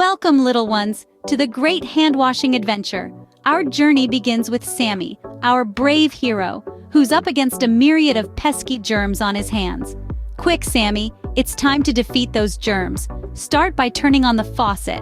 Welcome, little ones, to the great hand-washing adventure. Our journey begins with Sammy, our brave hero, who's up against a myriad of pesky germs on his hands. Quick, Sammy, it's time to defeat those germs. Start by turning on the faucet.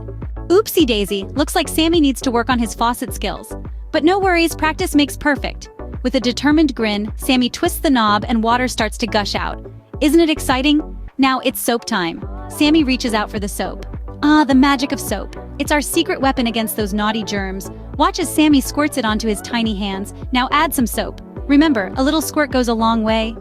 Oopsie daisy, looks like Sammy needs to work on his faucet skills. But no worries, practice makes perfect. With a determined grin, Sammy twists the knob and water starts to gush out. Isn't it exciting? Now it's soap time. Sammy reaches out for the soap. Ah, the magic of soap. It's our secret weapon against those naughty germs. Watch as Sammy squirts it onto his tiny hands. Now add some soap. Remember, a little squirt goes a long way.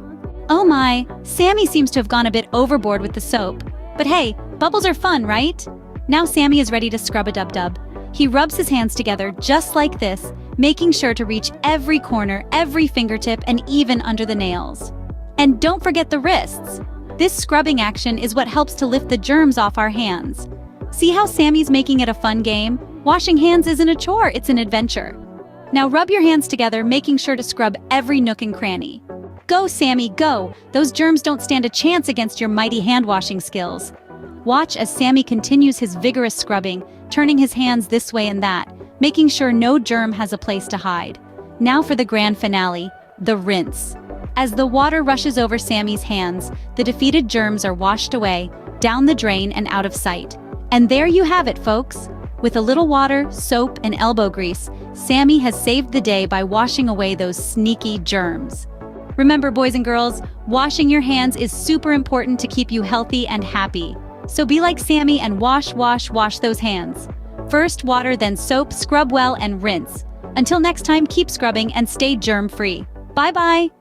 Oh my, Sammy seems to have gone a bit overboard with the soap. But hey, bubbles are fun, right? Now Sammy is ready to scrub-a-dub-dub. He rubs his hands together just like this, making sure to reach every corner, every fingertip, and even under the nails. And don't forget the wrists. This scrubbing action is what helps to lift the germs off our hands. See how Sammy's making it a fun game? Washing hands isn't a chore, it's an adventure. Now rub your hands together, making sure to scrub every nook and cranny. Go, Sammy, go! Those germs don't stand a chance against your mighty hand-washing skills. Watch as Sammy continues his vigorous scrubbing, turning his hands this way and that, making sure no germ has a place to hide. Now for the grand finale, the rinse. As the water rushes over Sammy's hands, the defeated germs are washed away, down the drain and out of sight. And there you have it, folks. With a little water, soap, and elbow grease, Sammy has saved the day by washing away those sneaky germs. Remember, boys and girls, washing your hands is super important to keep you healthy and happy. So be like Sammy and wash those hands. First water, then soap, scrub well, and rinse. Until next time, keep scrubbing and stay germ-free. Bye-bye!